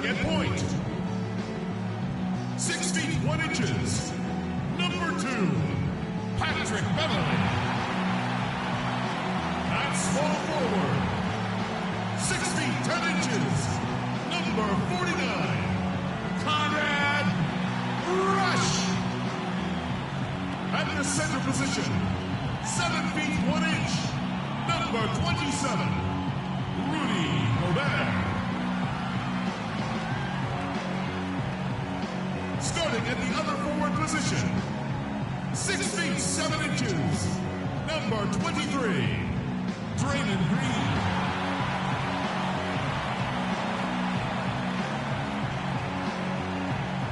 at point. 6 feet 1 inches. Number 2, Patrick Beverly. At small forward, 6 feet 10 inches. Number 49, Conrad Rush. At the center position, 7 feet 1 inch. Number 27, Rudy Gobert. Starting at the other forward position, 6 feet 7 inches, number 23, Draymond Green.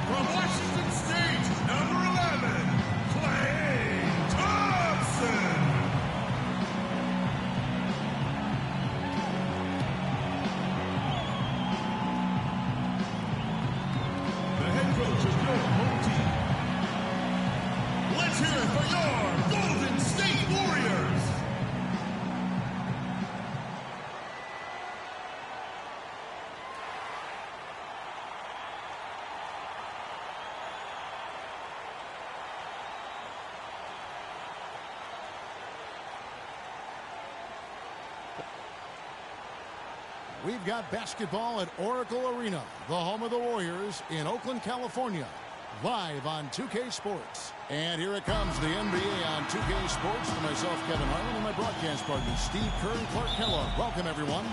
From Washington State, number 11, Klay Thompson. The head coach of your home team. Let's hear it for your Golden State Warriors. We've got basketball at Oracle Arena, the home of the Warriors in Oakland, California. Live on 2K Sports. And here it comes, the NBA on 2K Sports. For myself, Kevin Harlan, and my broadcast partners, Steve Kerr and Clark Kellogg. Welcome, everyone.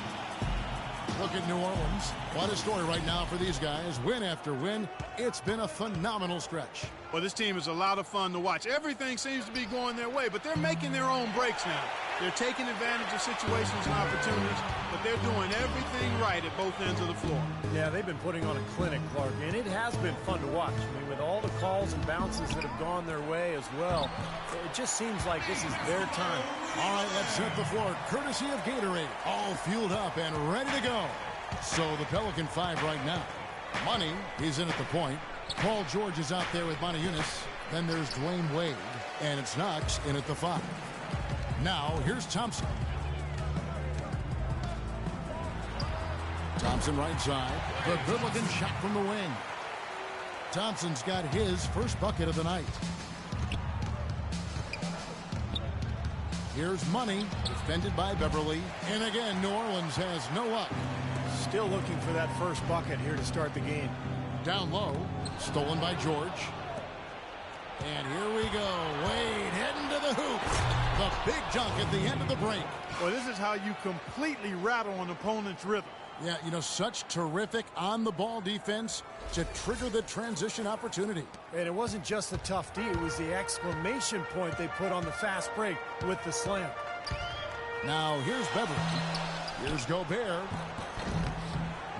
Look at New Orleans. What a story right now for these guys. Win after win. It's been a phenomenal stretch. Well, this team is a lot of fun to watch. Everything seems to be going their way, but they're making their own breaks now. They're taking advantage of situations and opportunities, but they're doing everything right at both ends of the floor. Yeah, they've been putting on a clinic, Clark, and it has been fun to watch. I mean, with all the calls and bounces that have gone their way as well, it just seems like this is their time. All right, let's set the floor. Courtesy of Gatorade. All fueled up and ready to go. So the Pelican 5 right now. Money, he's in at the point. Paul George is out there with Monty Eunice. Then there's Dwayne Wade. And it's Knox in at the 5. Now, here's Thompson. Thompson right side. The good-looking shot from the wing. Thompson's got his first bucket of the night. Here's Money, defended by Beverly. And again, New Orleans has no luck. Still looking for that first bucket here to start the game. Down low, stolen by George. And here we go. Wade heading to the hoop. The big dunk at the end of the break. Well, this is how you completely rattle an opponent's rhythm. Yeah, you know, such terrific on-the-ball defense to trigger the transition opportunity. And it wasn't just the tough D, it was the exclamation point they put on the fast break with the slam. Now, here's Beverly. Here's Gobert.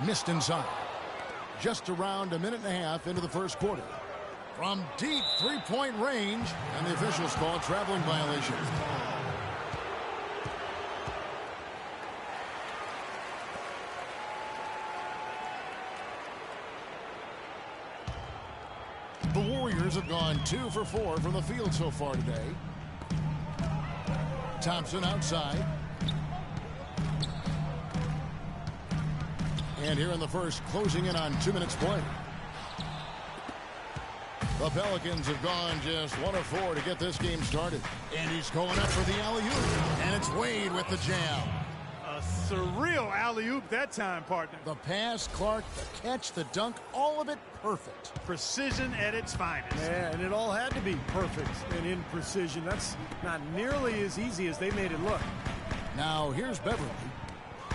Missed inside. Just around a minute and a half into the first quarter. From deep three-point range, and the officials call traveling violation. The Warriors have gone 2 for 4 from the field so far today. Thompson outside. And here in the first, closing in on 2 minutes play. The Pelicans have gone just 1 of 4 to get this game started. And he's going up for the alley-oop. And it's Wade with the jam. A surreal alley-oop that time, partner. The pass, Clark, the catch, the dunk, all of it perfect. Precision at its finest. Yeah, and it all had to be perfect and in precision. That's not nearly as easy as they made it look. Now, here's Beverly.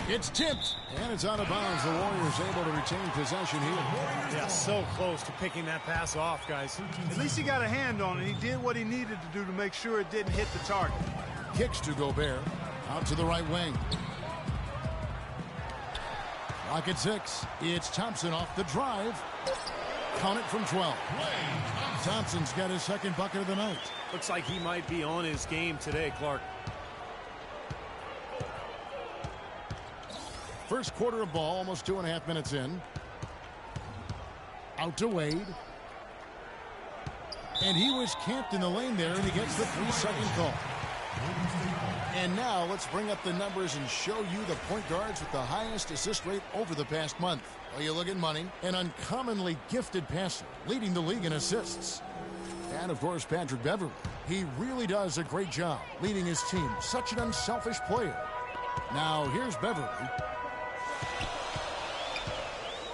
It's tipped, and it's out of bounds. The Warriors able to retain possession here. Yeah, so close to picking that pass off, guys. At least he got a hand on it. He did what he needed to do to make sure it didn't hit the target. Kicks to Gobert. Out to the right wing. Clock at 6. It's Thompson off the drive. Count it from 12. Thompson's got his second bucket of the night. Looks like he might be on his game today, Clark. First quarter of ball, almost 2.5 minutes in. Out to Wade. And he was camped in the lane there, and he gets the 3-second call. And now let's bring up the numbers and show you the point guards with the highest assist rate over the past month. Well, you look at money, an uncommonly gifted passer, leading the league in assists. And, of course, Patrick Beverley. He really does a great job leading his team. Such an unselfish player. Now, here's Beverley.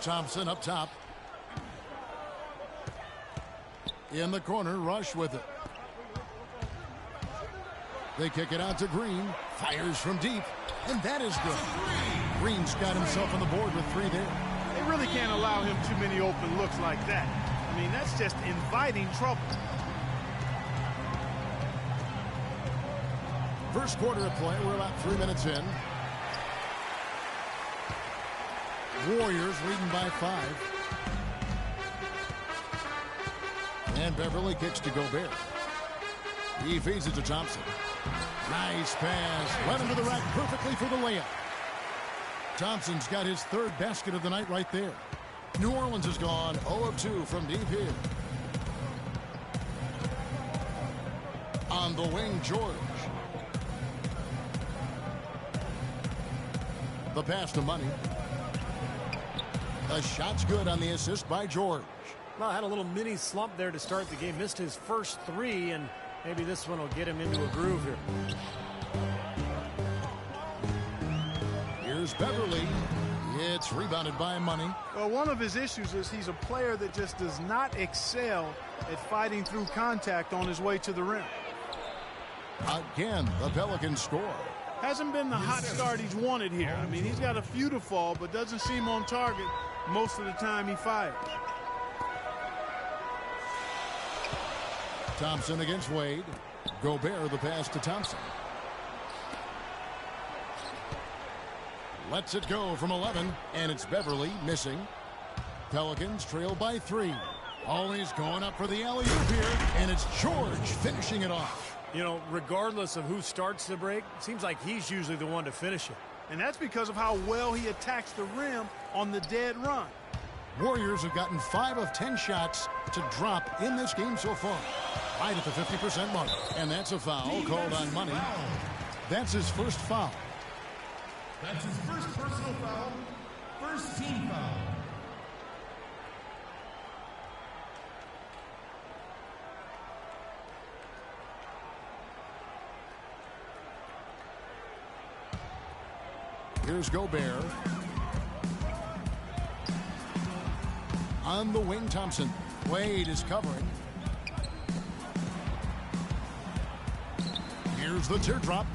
Thompson up top. In the corner, Rush with it. They kick it out to Green. Fires from deep. And that is good. Green's got himself on the board with 3 there. They really can't allow him too many open looks like that. I mean, that's just inviting trouble. First quarter of play. We're about 3 minutes in. Warriors leading by 5. And Beverley kicks to Gobert. He feeds it to Thompson. Nice pass. Went into the rack perfectly for the layup. Thompson's got his 3rd basket of the night right there. New Orleans has gone 0 of 2 from deep here. On the wing, George. The pass to Money. The shot's good on the assist by George. Well, had a little mini slump there to start the game. Missed his first 3, and maybe this one will get him into a groove here. Here's Beverley. It's rebounded by Money. Well, one of his issues is he's a player that just does not excel at fighting through contact on his way to the rim. Again, the Pelicans score. Hasn't been the hot start he's wanted here. I mean, he's got a few to fall, but doesn't seem on target most of the time he fires. Thompson against Wade. Gobert the pass to Thompson. Lets it go from 11, and it's Beverley missing. Pelicans trail by 3. Always going up for the alley-oop here, and it's George finishing it off. You know, regardless of who starts the break, it seems like he's usually the one to finish it. And that's because of how well he attacks the rim on the dead run. Warriors have gotten 5 of 10 shots to drop in this game so far. Right at the 50% mark. And that's a foul called on Money. That's his first foul. That's his first personal foul. First team foul. Here's Gobert. On the wing, Thompson. Wade is covering. Here's the teardrop.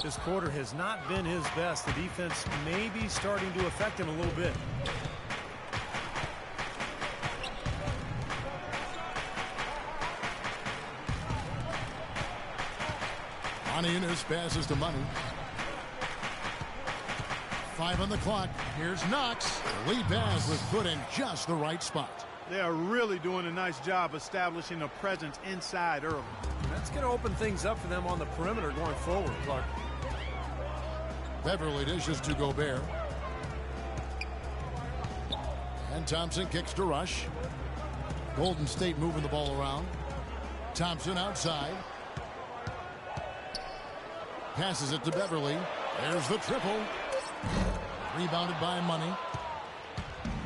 This quarter has not been his best. The defense may be starting to affect him a little bit. Enes passes to Money. 5 on the clock. Here's Knox. The lead pass was put in just the right spot. They are really doing a nice job establishing a presence inside early. That's going to open things up for them on the perimeter going forward, Clark. Beverley dishes to Gobert. And Thompson kicks to Rush. Golden State moving the ball around. Thompson outside. Passes it to Beverley. There's the triple. Rebounded by Money.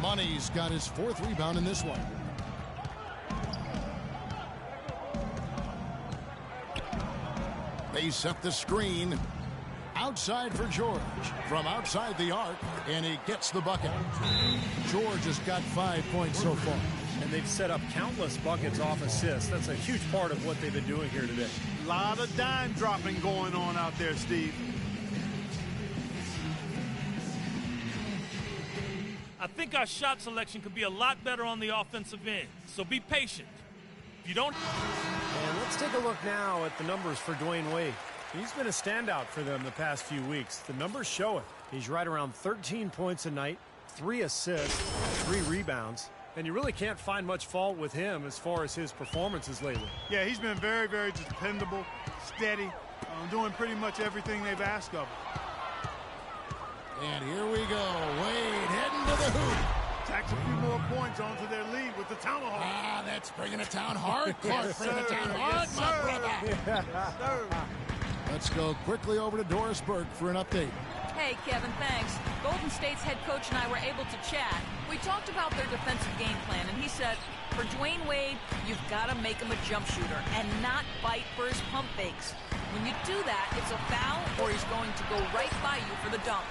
Money's got his 4th rebound in this one. They set the screen. Outside for George. From outside the arc, and he gets the bucket. George has got 5 points so far. And they've set up countless buckets off assists. That's a huge part of what they've been doing here today. A lot of dime dropping going on out there, Steve. I think our shot selection could be a lot better on the offensive end, so be patient. If you don't... And let's take a look now at the numbers for Dwayne Wade. He's been a standout for them the past few weeks. The numbers show it. He's right around 13 points a night, 3 assists, 3 rebounds. And you really can't find much fault with him as far as his performances lately. Yeah, he's been very, very dependable, steady, doing pretty much everything they've asked of him. And here we go. Wade heading to the hoop. Tacks a few more points onto their lead with the tomahawk. Ah, that's bringing it down hard. Clark, bringing it down hard, Yes, my brother. Yes, sir. Let's go quickly over to Doris Burke for an update. Hey, Kevin, thanks. Golden State's head coach and I were able to chat. We talked about their defensive game plan, and he said, for Dwayne Wade, you've got to make him a jump shooter and not fight for his pump fakes. When you do that, it's a foul or he's going to go right by you for the dunk.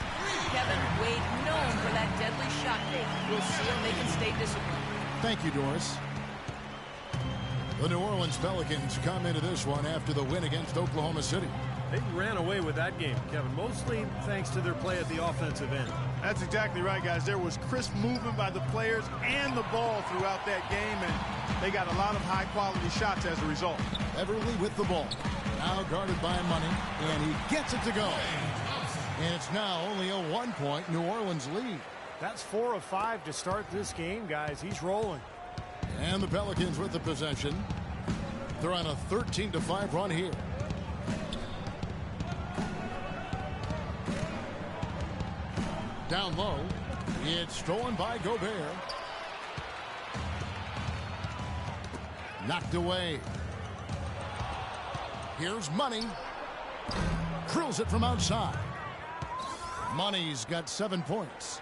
Kevin, Wade known for that deadly shot fake. We'll see if they can stay disciplined. Thank you, Doris. The New Orleans Pelicans come into this one after the win against Oklahoma City. They ran away with that game, Kevin, mostly thanks to their play at the offensive end. That's exactly right, guys. There was crisp movement by the players and the ball throughout that game, and they got a lot of high-quality shots as a result. Everly with the ball. Now guarded by Money, and he gets it to go. And it's now only a 1-point New Orleans lead. That's 4 of 5 to start this game, guys. He's rolling. And the Pelicans with the possession. They're on a 13-5 run here. Down low. It's stolen by Gobert. Knocked away. Here's Money. Drills it from outside. Money's got 7 points.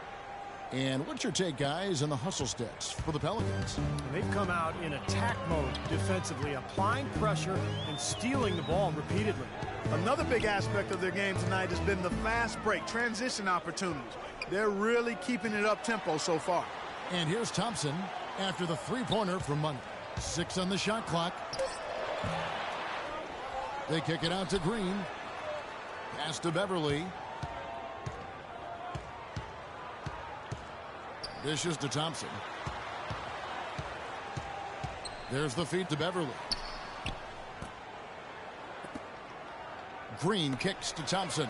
And what's your take, guys, on the hustle sticks for the Pelicans? They've come out in attack mode defensively, applying pressure and stealing the ball repeatedly. Another big aspect of their game tonight has been the fast break, transition opportunities. They're really keeping it up-tempo so far. And here's Thompson after the three-pointer from Money. 6 on the shot clock. They kick it out to Green. Pass to Beverly. Dishes to Thompson. There's the feed to Beverly. Green kicks to Thompson.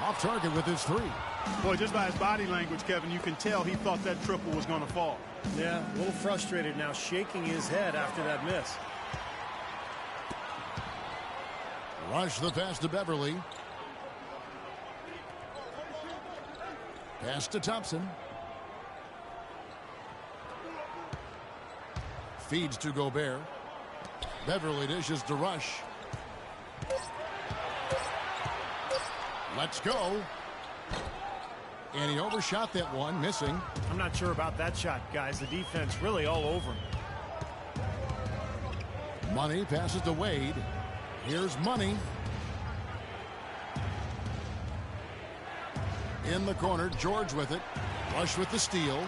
Off target with his 3. Boy, just by his body language, Kevin, you can tell he thought that triple was going to fall. Yeah, a little frustrated now, shaking his head after that miss. Rush the pass to Beverly. Pass to Thompson. Feeds to Gobert. Beverly dishes to Rush. Let's go. And he overshot that one, missing. I'm not sure about that shot, guys. The defense really all over him. Money passes to Wade. Here's Money. In the corner, George with it. Rush with the steal.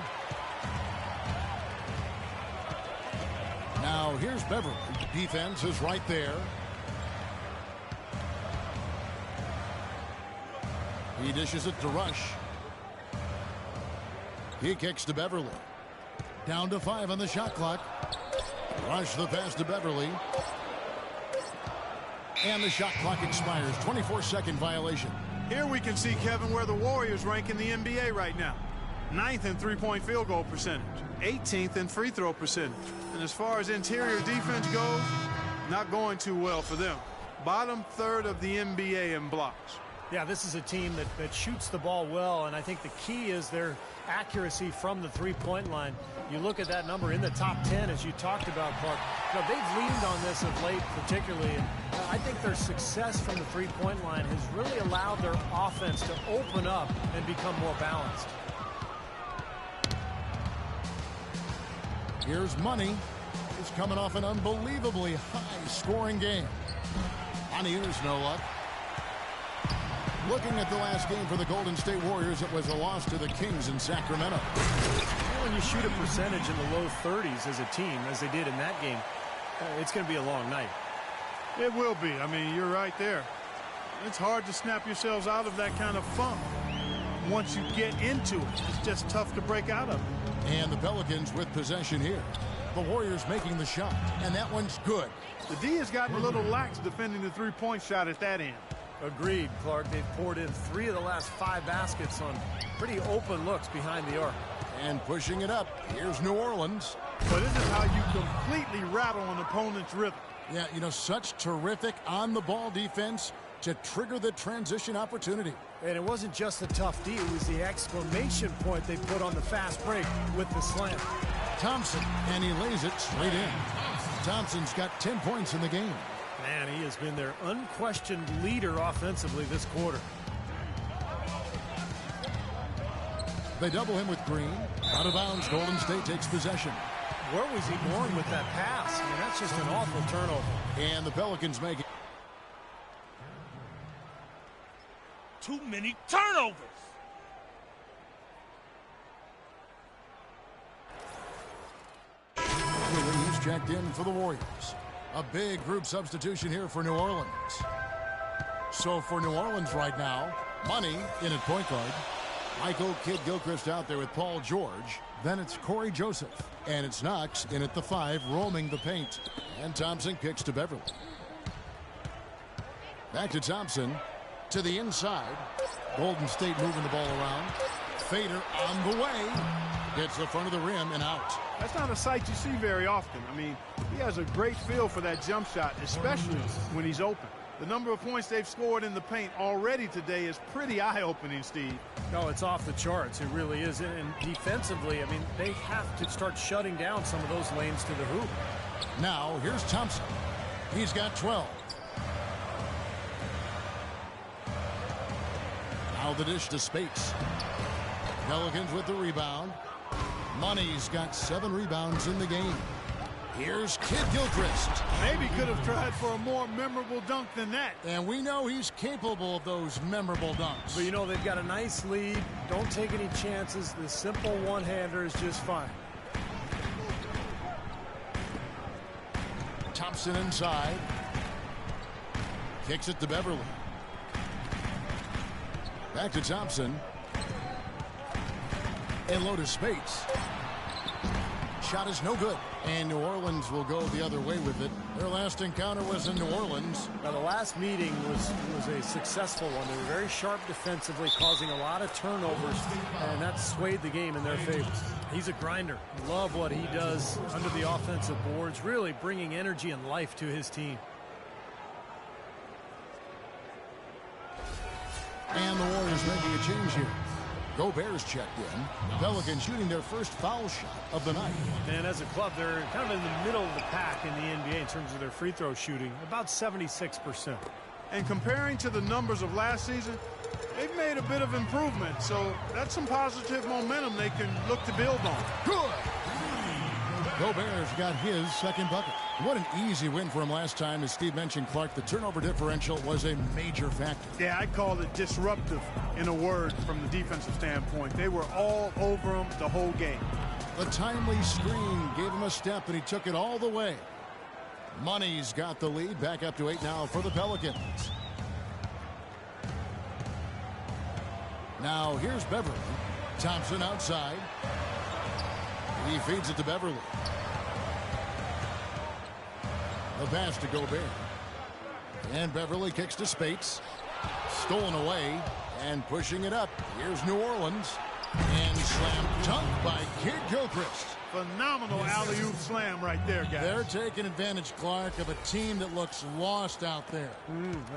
Now here's Beverly. Defense is right there. He dishes it to Rush. He kicks to Beverly. Down to 5 on the shot clock. Rush the pass to Beverly. And the shot clock expires. 24-second violation. Here we can see, Kevin, where the Warriors rank in the NBA right now. 9th in three-point field goal percentage. 18th in free throw percentage. And as far as interior defense goes, not going too well for them. Bottom third of the NBA in blocks. Yeah, this is a team that shoots the ball well, and I think the key is their accuracy from the three-point line. You look at that number in the top 10, as you talked about, Clark. You know, they've leaned on this of late, particularly, and I think their success from the three-point line has really allowed their offense to open up and become more balanced. Here's Money. He's coming off an unbelievably high-scoring game. On Hughes, no luck. Looking at the last game for the Golden State Warriors, it was a loss to the Kings in Sacramento. When you shoot a percentage in the low 30s as a team, as they did in that game, it's going to be a long night. It will be. I mean, you're right there. It's hard to snap yourselves out of that kind of funk. Once you get into it, it's just tough to break out of it. And the Pelicans with possession here. The Warriors making the shot, and that one's good. The D has gotten a little lax defending the three-point shot at that end. Agreed, Clark. They've poured in 3 of the last 5 baskets on pretty open looks behind the arc. And pushing it up, here's New Orleans. But this is how you completely rattle an opponent's rhythm. Yeah, you know, such terrific on-the-ball defense to trigger the transition opportunity. And it wasn't just the tough D, it was the exclamation point they put on the fast break with the slam. Thompson, and he lays it straight in. Thompson's got 10 points in the game. Man, he has been their unquestioned leader offensively this quarter. They double him with Green. Out of bounds, Golden State takes possession. Where was he going with that pass? I mean, that's just an awful turnover. And the Pelicans make it. Too many turnovers. He's checked in for the Warriors. A big group substitution here for New Orleans. So for New Orleans right now, Money in at point guard. Michael Kidd-Gilchrist out there with Paul George. Then it's Corey Joseph. And it's Knox in at the 5, roaming the paint. And Thompson kicks to Beverly. Back to Thompson. To the inside. Golden State moving the ball around. Fader on the way. Hits the front of the rim and out. That's not a sight you see very often. I mean, he has a great feel for that jump shot, especially when he's open. The number of points they've scored in the paint already today is pretty eye-opening, Steve. No, it's off the charts. It really is. And defensively, I mean, they have to start shutting down some of those lanes to the hoop. Now, here's Thompson. He's got 12. Now the dish to Spates. Pelicans with the rebound. Money's got 7 rebounds in the game. Here's Kidd-Gilchrist. Maybe could have tried for a more memorable dunk than that. And we know he's capable of those memorable dunks. But, you know, they've got a nice lead. Don't take any chances. The simple one-hander is just fine. Thompson inside. Kicks it to Beverly. Back to Thompson. And low to Spates. Shot is no good. And New Orleans will go the other way with it. Their last encounter was in New Orleans. Now, the last meeting was a successful one. They were very sharp defensively, causing a lot of turnovers, and that swayed the game in their favor. He's a grinder. Love what he does under the offensive boards, really bringing energy and life to his team. And the Warriors making a change here. Gobert's checked in. Pelicans shooting their first foul shot of the night. And as a club, they're kind of in the middle of the pack in the NBA in terms of their free throw shooting, about 76%. And comparing to the numbers of last season, they've made a bit of improvement. So that's some positive momentum they can look to build on. Good. Gobert's got his second bucket. What an easy win for him last time. As Steve mentioned, Clark, the turnover differential was a major factor. Yeah, I'd call it disruptive in a word from the defensive standpoint. They were all over him the whole game. The timely screen gave him a step, and he took it all the way. Money's got the lead. Back up to 8 now for the Pelicans. Now here's Beverly. Thompson outside. He feeds it to Beverly. The pass to Gobert. And Beverly kicks to Spates. Stolen away and pushing it up. Here's New Orleans. And slam dunk by Kidd-Gilchrist. Phenomenal alley-oop slam right there, guys. They're taking advantage, Clark, of a team that looks lost out there.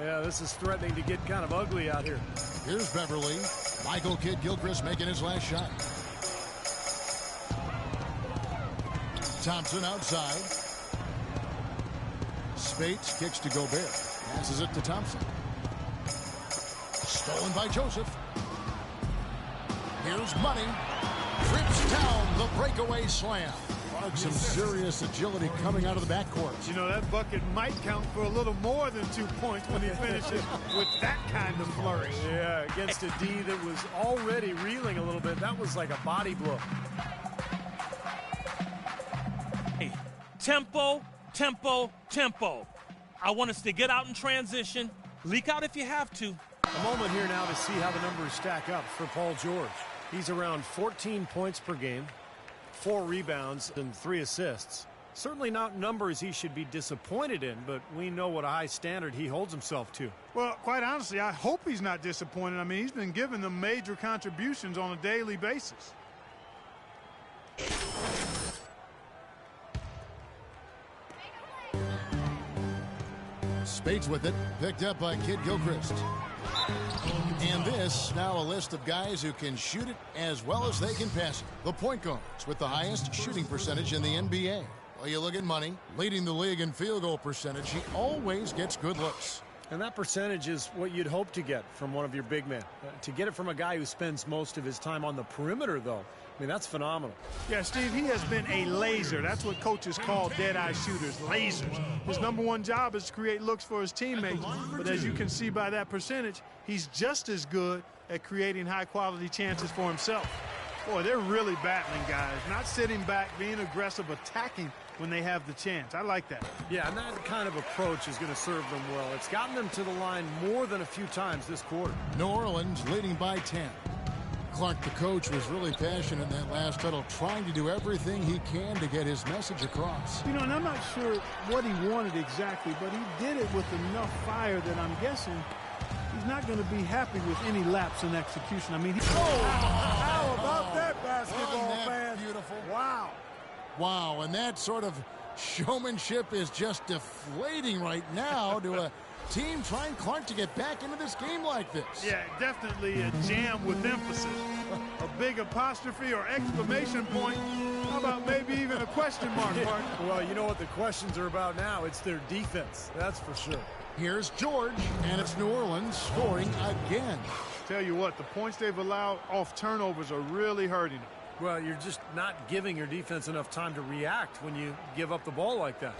Yeah, this is threatening to get kind of ugly out here. Here's Beverly. Michael Kidd-Gilchrist making his last shot. Thompson outside. Spates kicks to Gobert. Passes it to Thompson. Stolen by Joseph. Here's Money. Trips down the breakaway slam. Some serious agility coming out of the backcourt. You know, that bucket might count for a little more than 2 points when he finishes with that kind of flourish. Yeah, against a D that was already reeling a little bit. That was like a body blow. Hey, tempo, tempo, tempo. I want us to get out in transition. Leak out if you have to. A moment here now to see how the numbers stack up for Paul George. He's around 14 points per game, 4 rebounds, and 3 assists. Certainly not numbers he should be disappointed in, but we know what a high standard he holds himself to. Well, quite honestly, I hope he's not disappointed. I mean, he's been giving them major contributions on a daily basis. Spates with it, picked up by Kidd-Gilchrist. And this, now a list of guys who can shoot it as well as they can pass it. The point guards with the highest shooting percentage in the NBA. Well, you look at Money, leading the league in field goal percentage. He always gets good looks. And that percentage is what you'd hope to get from one of your big men. To get it from a guy who spends most of his time on the perimeter, though, I mean, that's phenomenal. Yeah, Steve, he has been a laser. That's what coaches call dead-eye shooters, lasers. His #1 job is to create looks for his teammates. But as you can see by that percentage, he's just as good at creating high-quality chances for himself. Boy, they're really battling, guys. Not sitting back, being aggressive, attacking when they have the chance. I like that. Yeah, and that kind of approach is going to serve them well. It's gotten them to the line more than a few times this quarter. New Orleans leading by 10. Clark, the coach, was really passionate in that last huddle, trying to do everything he can to get his message across. You know, and I'm not sure what he wanted exactly, but he did it with enough fire that I'm guessing he's not going to be happy with any lapse in execution. I mean, How about that basketball, Wasn't that fan? beautiful? Wow. Wow, and that sort of showmanship is just deflating right now to a team trying Clark to get back into this game like this. yeah, definitely a jam with emphasis. A big apostrophe or exclamation point. How about maybe even a question mark, Mark? Well, you know what the questions are about now. It's their defense, that's for sure. Here's George, and it's New Orleans scoring again. Tell you what, the points they've allowed off turnovers are really hurting them. Well, you're just not giving your defense enough time to react when you give up the ball like that.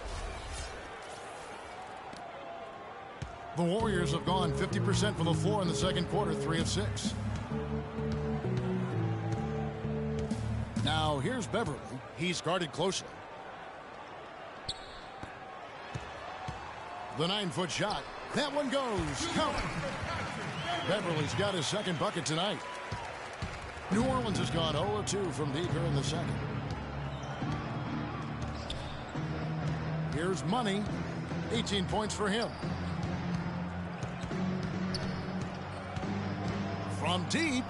The Warriors have gone 50% from the floor in the second quarter, 3 of 6. Now here's Beverly. He's guarded closely. The 9-foot shot. That one goes. Count. Beverly's got his second bucket tonight. New Orleans has gone 0-2 from deep here in the second. Here's Money. 18 points for him. From deep.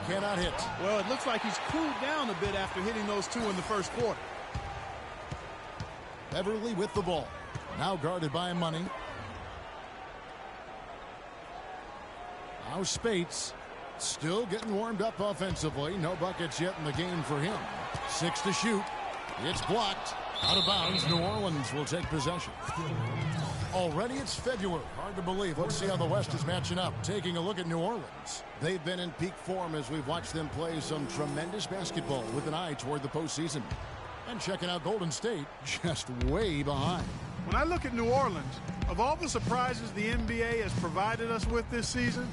Cannot hit. Well, it looks like he's cooled down a bit after hitting those 2 in the first quarter. Beverly with the ball. Now guarded by Money. Now Spates. Still getting warmed up offensively. No buckets yet in the game for him. 6 to shoot. It's blocked. Out of bounds. New Orleans will take possession. Already it's February. Hard to believe. Let's see how the West is matching up. Taking a look at New Orleans. They've been in peak form as we've watched them play some tremendous basketball with an eye toward the postseason. And checking out Golden State, just way behind. When I look at New Orleans, of all the surprises the NBA has provided us with this season,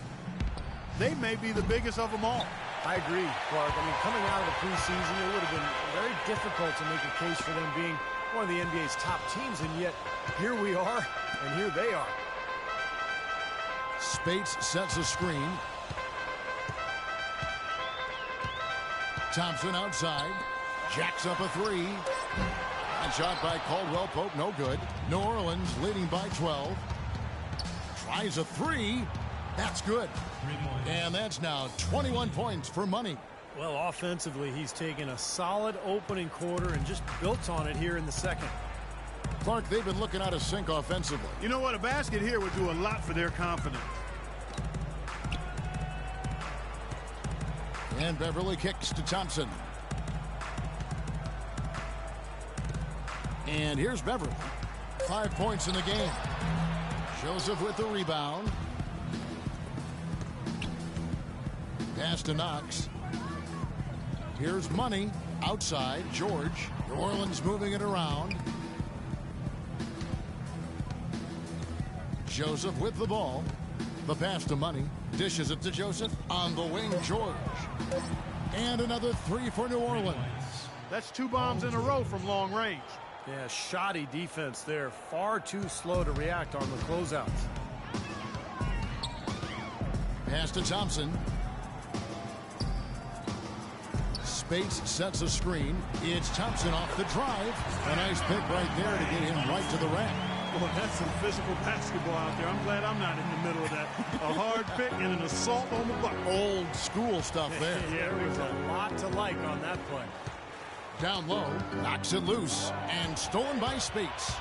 they may be the biggest of them all. I agree, Clark. I mean, coming out of the preseason, it would have been very difficult to make a case for them being one of the NBA's top teams, and yet here we are, and here they are. Spates sets a screen. Thompson outside. Jacks up a 3. And shot by Caldwell Pope, no good. New Orleans leading by 12. Tries a 3. That's good. And that's now 21 points for Money. Well, offensively, he's taken a solid opening quarter and just built on it here in the second. Clark, they've been looking out of sync offensively. You know what? A basket here would do a lot for their confidence. And Beverly kicks to Thompson. And here's Beverly. 5 points in the game. Joseph with the rebound. Pass to Knox. Here's Money. Outside, George. New Orleans moving it around. Joseph with the ball. The pass to Money. Dishes it to Joseph. On the wing, George. And another 3 for New Orleans. That's 2 bombs in a row from long range. Yeah, shoddy defense there. Far too slow to react on the closeouts. Pass to Thompson. Spates sets a screen. It's Thompson off the drive. A nice pick right there to get him right to the rack. Boy, that's some physical basketball out there. I'm glad I'm not in the middle of that. A hard pick and an assault on the bucket. Old school stuff there. Yeah, there was a lot to like on that play. Down low, knocks it loose, and stolen by Spates.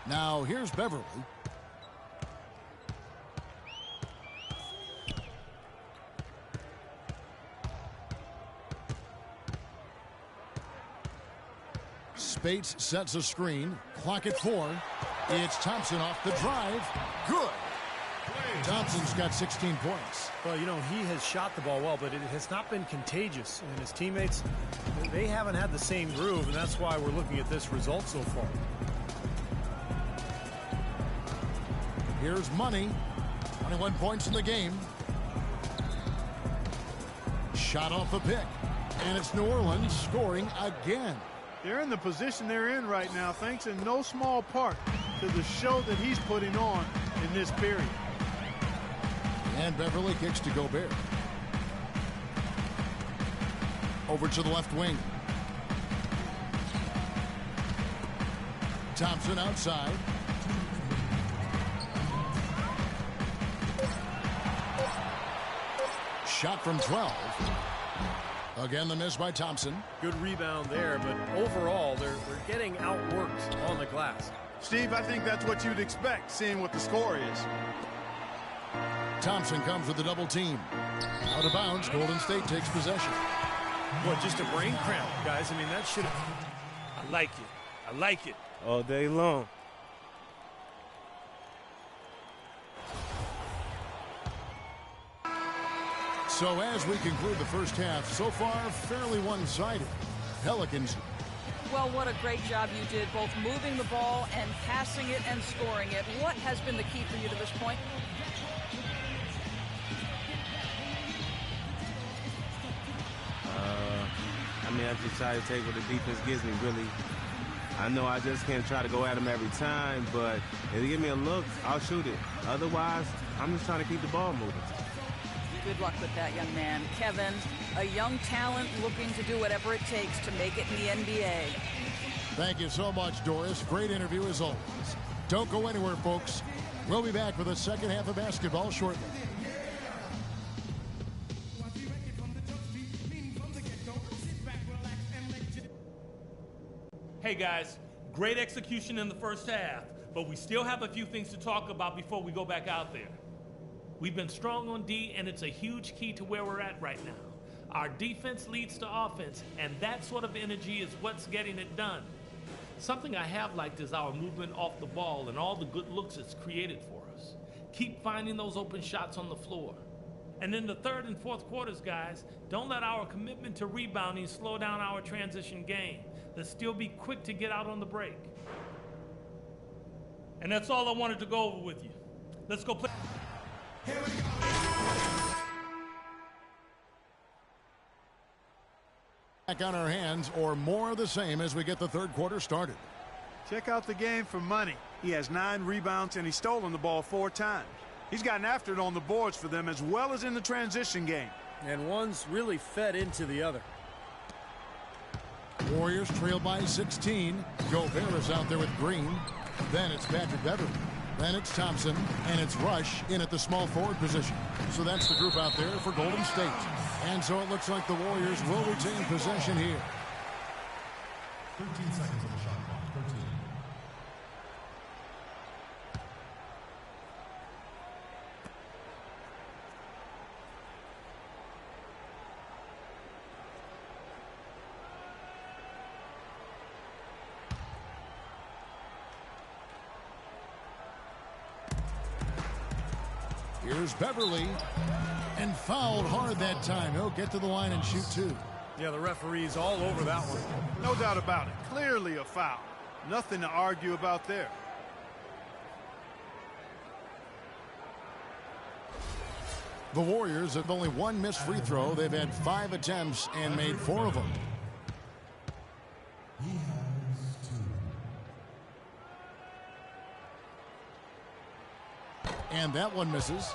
Now here's Beverly. Bates sets a screen. Clock at 4. It's Thompson off the drive. Good. Thompson's got 16 points. Well, you know, he has shot the ball well, but it has not been contagious. And his teammates, they haven't had the same groove, and that's why we're looking at this result so far. Here's Money. 21 points in the game. Shot off a pick. And it's New Orleans scoring again. They're in the position they're in right now, thanks in no small part to the show that he's putting on in this period. And Beverly kicks to Gobert. Over to the left wing. Thompson outside. Shot from 12. Again, the miss by Thompson. Good rebound there, but overall, they're getting outworked on the glass. Steve, I think that's what you'd expect, seeing what the score is. Thompson comes with the double team. Out of bounds, Golden State takes possession. What, just a brain cramp, guys? I mean, that should have... I like it. I like it. All day long. So as we conclude the first half, so far fairly one-sided. Pelicans. Well, what a great job you did, both moving the ball and passing it and scoring it. What has been the key for you to this point? I mean, I just try to take what the defense gives me, really. I know I just can't try to go at them every time, but if they give me a look, I'll shoot it. Otherwise, I'm just trying to keep the ball moving. Good luck with that, young man. Kevin, a young talent looking to do whatever it takes to make it in the NBA. Thank you so much, Doris. Great interview as always. Don't go anywhere, folks. We'll be back with the second half of basketball shortly. Hey guys, great execution in the first half, but we still have a few things to talk about before we go back out there. We've been strong on D, and it's a huge key to where we're at right now. Our defense leads to offense, and that sort of energy is what's getting it done. Something I have liked is our movement off the ball and all the good looks it's created for us. Keep finding those open shots on the floor. And in the third and fourth quarters, guys, don't let our commitment to rebounding slow down our transition game. Let's still be quick to get out on the break. And that's all I wanted to go over with you. Let's go play. Here we go. Back on our hands, or more of the same as we get the third quarter started. Check out the game for Money. He has 9 rebounds and he's stolen the ball 4 times. He's gotten after it on the boards for them as well as in the transition game. And one's really fed into the other. Warriors trail by 16. Gobert is out there with Green. Then it's Patrick Beverly. Then it's Thompson, and it's Rush in at the small forward position. So that's the group out there for Golden State. And so it looks like the Warriors will retain possession here. 13 seconds on the shot clock. 13. Here's Beverly, and fouled hard that time. He'll get to the line and shoot 2. Yeah, the referee's all over that one. No doubt about it. Clearly a foul. Nothing to argue about there. The Warriors have only 1 missed free throw. They've had 5 attempts and made 4 of them. He has 2. And that one misses.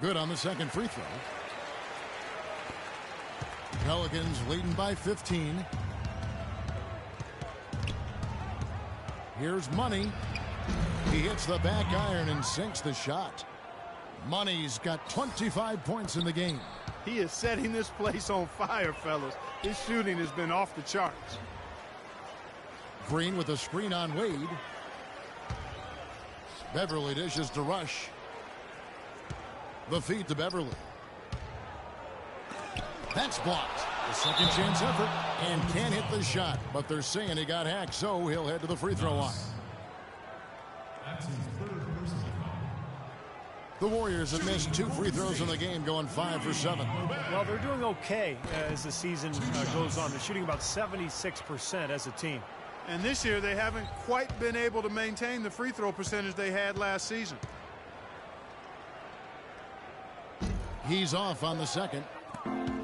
Good on the second free throw. Pelicans leading by 15. Here's Money. He hits the back iron and sinks the shot. Money's got 25 points in the game. He is setting this place on fire, fellas. His shooting has been off the charts. Green with a screen on Wade. Beverly dishes to Rush. The feed to Beverly. That's blocked. The second chance effort and can't hit the shot, but they're saying he got hacked, so he'll head to the free throw line. The Warriors have missed 2 free throws in the game, going 5 for 7. Well, they're doing okay as the season goes on. They're shooting about 76% as a team. And this year, they haven't quite been able to maintain the free throw percentage they had last season. He's off on the second.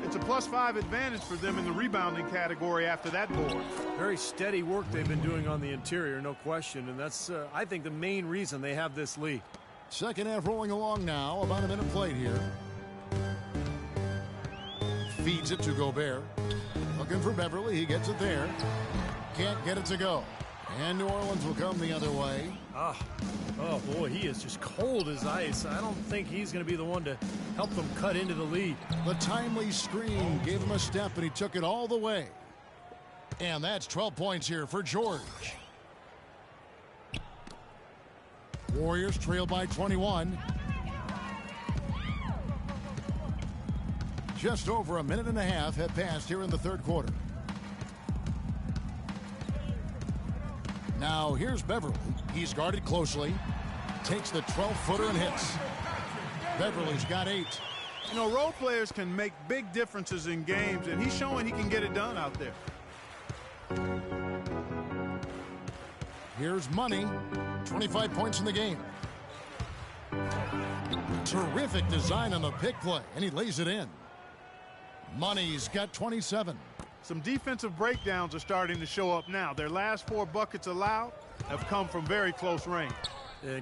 It's a +5 advantage for them in the rebounding category after that board. Very steady work they've been doing on the interior, no question. And that's, I think, the main reason they have this lead. Second half rolling along now. About a minute played here. Feeds it to Gobert. Looking for Beverly. He gets it there. Can't get it to go. And New Orleans will come the other way. Oh, boy, he is just cold as ice. I don't think he's going to be the one to help them cut into the lead. The timely screen gave him a step, and he took it all the way. And that's 12 points here for George. Warriors trail by 21. Just over a minute and a half have passed here in the third quarter. Now here's Beverly. He's guarded closely. Takes the 12-footer and hits. Beverly's got 8. You know, role players can make big differences in games, and he's showing he can get it done out there. Here's Money. 25 points in the game. Terrific design on the pick play, and he lays it in. Money's got 27. Some defensive breakdowns are starting to show up now. Their last 4 buckets allowed have come from very close range.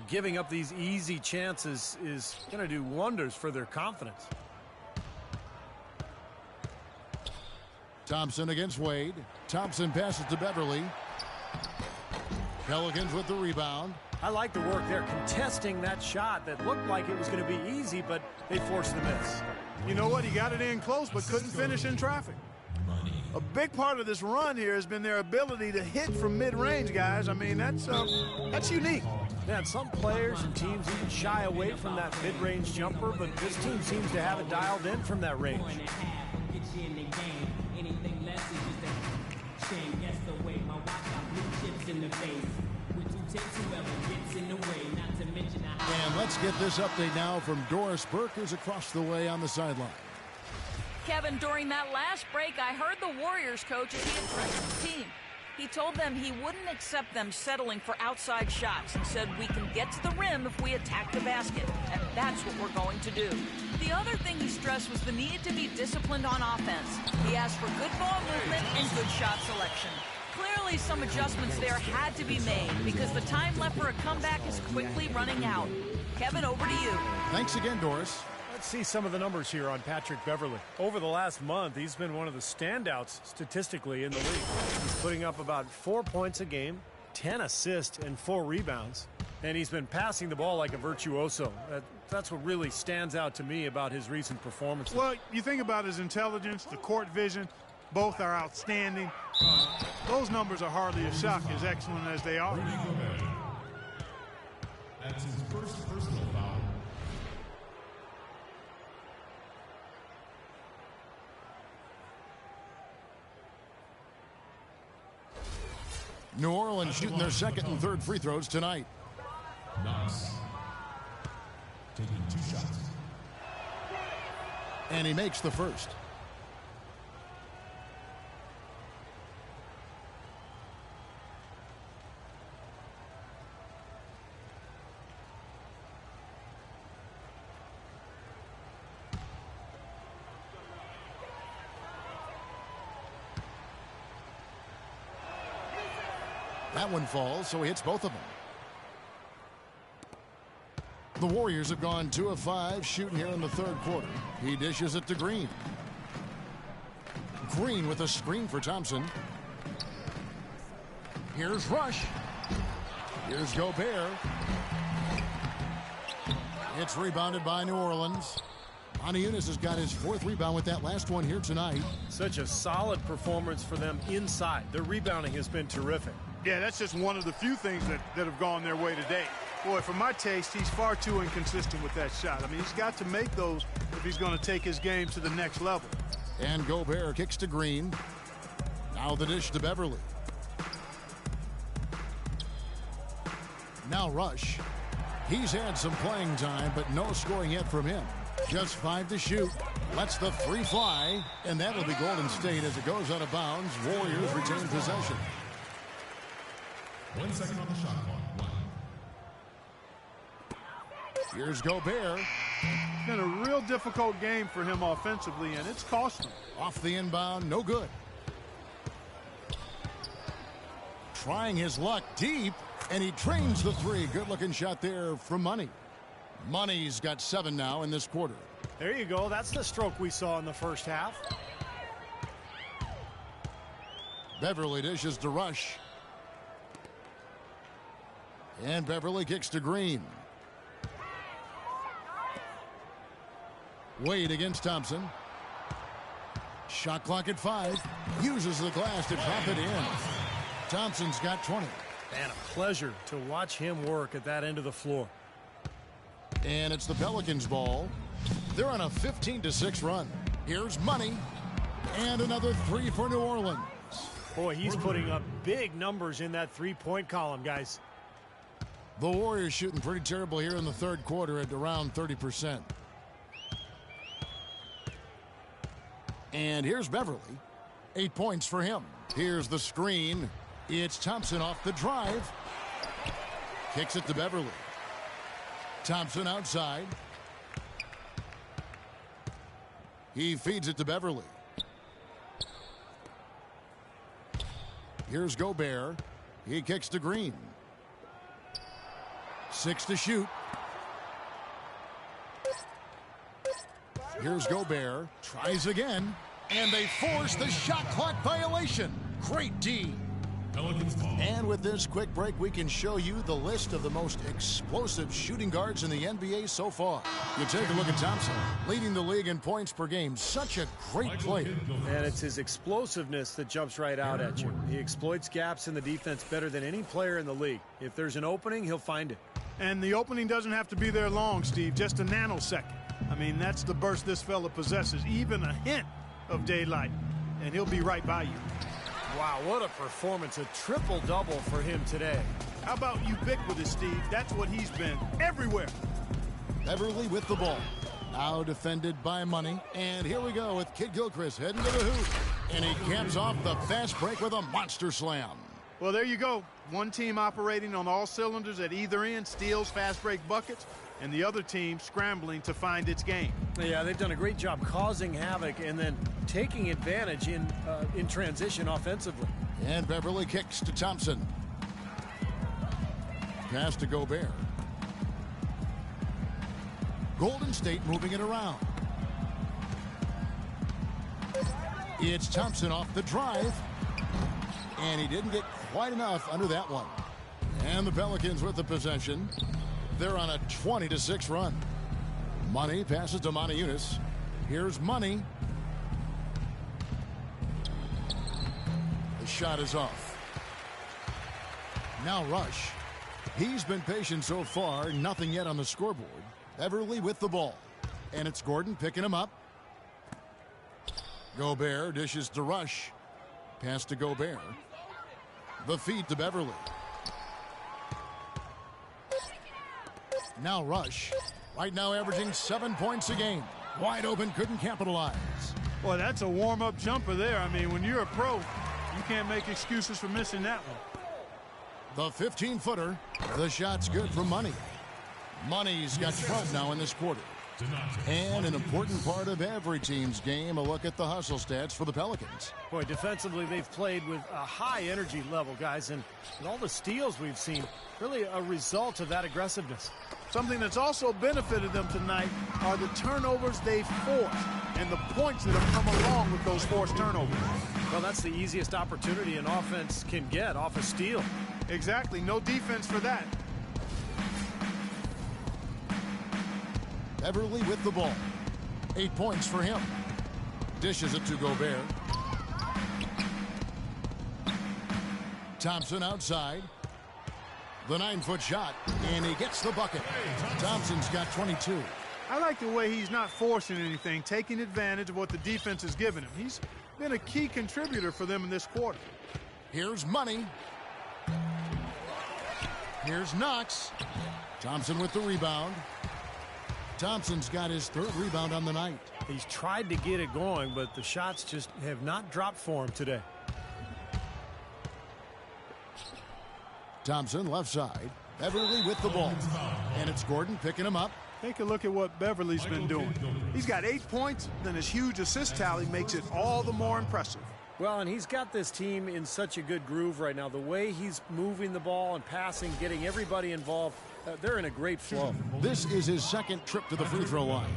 Giving up these easy chances is going to do wonders for their confidence. Thompson against Wade. Thompson passes to Beverly. Pelicans with the rebound. I like the work there, contesting that shot that looked like it was going to be easy, but they forced the miss. You know what? He got it in close, but couldn't finish in traffic. A big part of this run here has been their ability to hit from mid-range, guys. I mean, that's unique. Yeah, and some players and teams even shy away from that mid-range jumper, but this team seems to have it dialed in from that range. And let's get this update now from Doris Burke, who's across the way on the sideline. Kevin, during that last break, I heard the Warriors coach as he addressed the team. He told them he wouldn't accept them settling for outside shots and said we can get to the rim if we attack the basket, and that's what we're going to do. The other thing he stressed was the need to be disciplined on offense. He asked for good ball movement and good shot selection. Clearly, some adjustments there had to be made because the time left for a comeback is quickly running out. Kevin, over to you. Thanks again, Doris. Let's see some of the numbers here on Patrick Beverly. Over the last month, he's been one of the standouts statistically in the league. He's putting up about 4 points a game, 10 assists, and 4 rebounds. And he's been passing the ball like a virtuoso. That's what really stands out to me about his recent performance. Well, you think about his intelligence, the court vision, both are outstanding. Those numbers are hardly a shock, as excellent as they are. That's his first personal foul. New Orleans shooting their second and third free throws tonight. Knox taking 2 shots. And he makes the first. That one falls, so he hits both of them. The Warriors have gone 2 of 5 shooting here in the third quarter. He dishes it to Green. Green with a screen for Thompson. Here's Rush. Here's Gobert. It's rebounded by New Orleans. Eunice has got his 4th rebound with that last one here tonight. Such a solid performance for them inside. Their rebounding has been terrific. Yeah, that's just one of the few things that have gone their way today. Boy, for my taste, he's far too inconsistent with that shot. I mean, he's got to make those if he's going to take his game to the next level. And Gobert kicks to Green. Now the dish to Beverly. Now Rush. He's had some playing time, but no scoring yet from him. Just 5 to shoot. Lets the 3 fly, and that'll be Golden State as it goes out of bounds. Warriors retain possession. 1 second on the shot clock. Here's Gobert. It's been a real difficult game for him offensively, and it's cost him. Off the inbound, no good. Trying his luck deep, and he trains the 3. Good-looking shot there from Money. Money's got 7 now in this quarter. There you go. That's the stroke we saw in the first half. Beverly dishes to Rush. And Beverly kicks to Green. Wade against Thompson. Shot clock at 5. Uses the glass to drop it in. Thompson's got 20. Man, a pleasure to watch him work at that end of the floor. And it's the Pelicans' ball. They're on a 15-6 run. Here's Money. And another 3 for New Orleans. Boy, he's putting up big numbers in that three-point column, guys. The Warriors shooting pretty terrible here in the third quarter at around 30%. And here's Beverly. 8 points for him. Here's the screen. It's Thompson off the drive. Kicks it to Beverly. Thompson outside. He feeds it to Beverly. Here's Gobert. He kicks to Green. 6 to shoot. Here's Gobert. Tries again. And they force the shot clock violation. Great D. And with this quick break, we can show you the list of the most explosive shooting guards in the NBA so far. You take a look at Thompson, leading the league in points per game. Such a great player. And it's his explosiveness that jumps right out at you. He exploits gaps in the defense better than any player in the league. If there's an opening, he'll find it. And the opening doesn't have to be there long, Steve, just a nanosecond. I mean, that's the burst this fella possesses, even a hint of daylight, and he'll be right by you. Wow, what a performance. A triple-double for him today. How about ubiquitous, Steve? That's what he's been everywhere. Beverly with the ball. Now defended by Money. And here we go with Kid Gilchrist heading to the hoop. And he caps off the fast break with a monster slam. Well, there you go. One team operating on all cylinders at either end, steals, fast break buckets, and the other team scrambling to find its game. Yeah, they've done a great job causing havoc and then taking advantage in transition offensively. And Beverly kicks to Thompson. Pass to Gobert. Golden State moving it around. It's Thompson off the drive. And he didn't get quite enough under that one. And the Pelicans with the possession. They're on a 20-6 run. Money passes to Eunice. Here's Money. The shot is off. Now Rush. He's been patient so far. Nothing yet on the scoreboard. Beverly with the ball. And it's Gordon picking him up. Gobert dishes to Rush. Pass to Gobert. The feed to Beverly. Now Rush. Right now averaging 7 points a game. Wide open, couldn't capitalize. Boy, that's a warm-up jumper there. I mean, when you're a pro, you can't make excuses for missing that one. The 15-footer. The shot's good from Money. Money's got 12 now in this quarter. And an important part of every team's game, a look at the hustle stats for the Pelicans. Boy, defensively, they've played with a high energy level, guys, and with all the steals we've seen, really a result of that aggressiveness. Something that's also benefited them tonight are the turnovers they've forced and the points that have come along with those forced turnovers. Well, that's the easiest opportunity an offense can get off a steal. Exactly. No defense for that. Beverly with the ball. 8 points for him. Dishes it to Gobert. Thompson outside. The 9-foot shot, and he gets the bucket. Thompson's got 22. I like the way he's not forcing anything, taking advantage of what the defense has given him. He's been a key contributor for them in this quarter. Here's Money. Here's Knox. Thompson with the rebound. Thompson's got his 3rd rebound on the night. He's tried to get it going, but the shots just have not dropped for him today. Thompson left side. Beverly with the ball. And it's Gordon picking him up. Take a look at what Beverly's been doing. He's got 8 points, then his huge assist tally makes it all the more impressive. Well, and he's got this team in such a good groove right now. The way he's moving the ball and passing, getting everybody involved, they're in a great flow. This is his 2nd trip to the free throw line.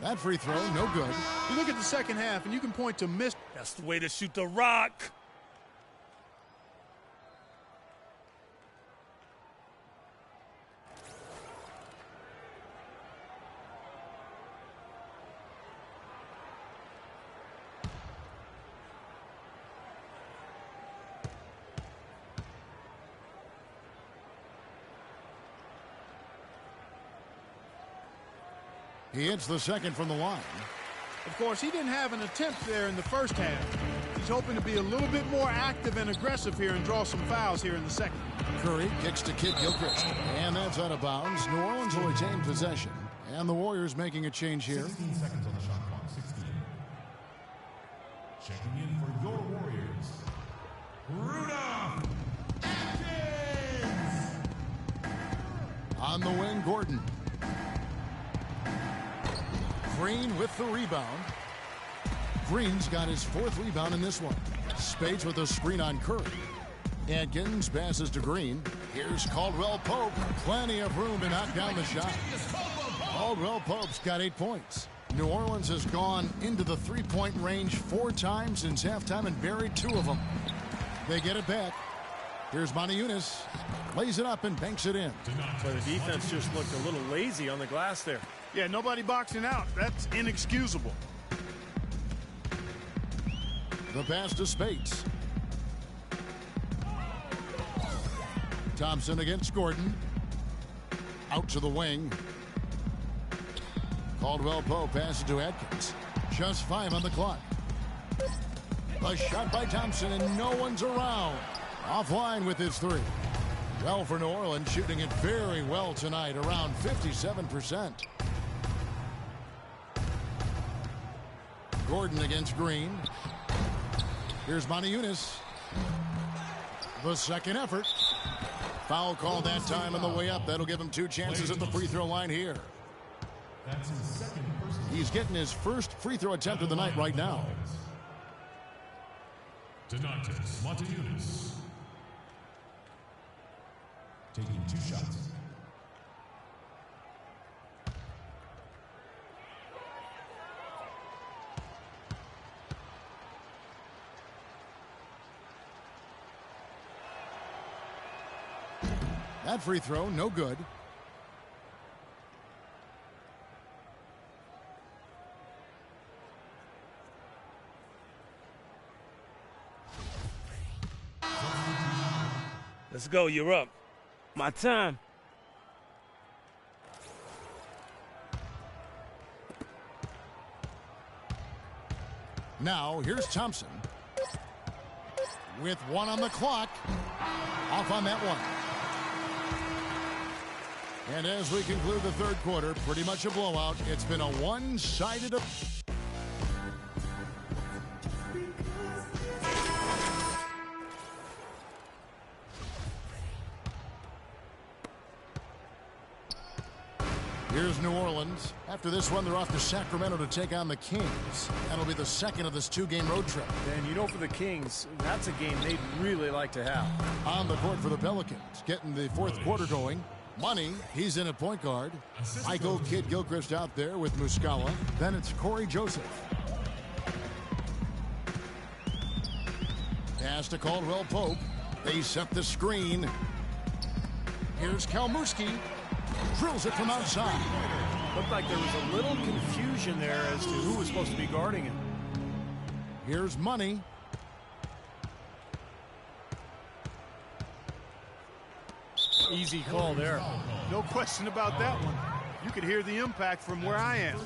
That free throw, no good. You look at the second half, and you can point to missed. That's the way to shoot the rock. He hits the 2nd from the line. Of course, he didn't have an attempt there in the first half. He's hoping to be a little bit more active and aggressive here and draw some fouls here in the second. Curry kicks to Kid Gilchrist. And that's out of bounds. New Orleans will retain possession. And the Warriors making a change here. 16 seconds on the shot clock. 16. Checking in for your Warriors. Rudolph Atkins! On the wing, Gordon. Green with the rebound. Green's got his 4th rebound in this one. Spades with a screen on Curry. Atkins passes to Green. Here's Caldwell Pope. Plenty of room to knock down the shot. Caldwell Pope's got 8 points. New Orleans has gone into the 3-point range 4 times since halftime and buried 2 of them. They get it back. Here's Montejunas. Lays it up and banks it in. So the defense just looked a little lazy on the glass there. Yeah, nobody boxing out. That's inexcusable. The pass to Speights. Thompson against Gordon. Out to the wing. Caldwell Pope passes to Atkins. Just 5 on the clock. A shot by Thompson and no one's around. Offline with his 3. Well, for New Orleans, shooting it very well tonight, around 57%. Gordon against Green. Here's Montejunas. The 2nd effort. Foul call that time on the way up. That'll give him 2 chances at the free throw line here. That's his 2nd personal. He's getting his 1st free throw attempt of the night right now. Donatas Montejunas. Taking 2 shots. That free throw, no good. Let's go. You're up. My time. Now, here's Thompson. With 1 on the clock. Off on that one. And as we conclude the 3rd quarter, pretty much a blowout. It's been a one-sided... Here's New Orleans. After this one, they're off to Sacramento to take on the Kings. That'll be the 2nd of this 2-game road trip. And you know, for the Kings, that's a game they'd really like to have. On the court for the Pelicans, getting the 4th quarter going. Money, he's in a point guard. Michael Kidd-Gilchrist out there with Muscala. Then it's Corey Joseph. Pass to Caldwell Pope. They set the screen. Here's Kalmuski. Drills it from outside. Looked like there was a little confusion there as to who was supposed to be guarding him. Here's Money. Easy call there. No question about that one. You could hear the impact from where I am.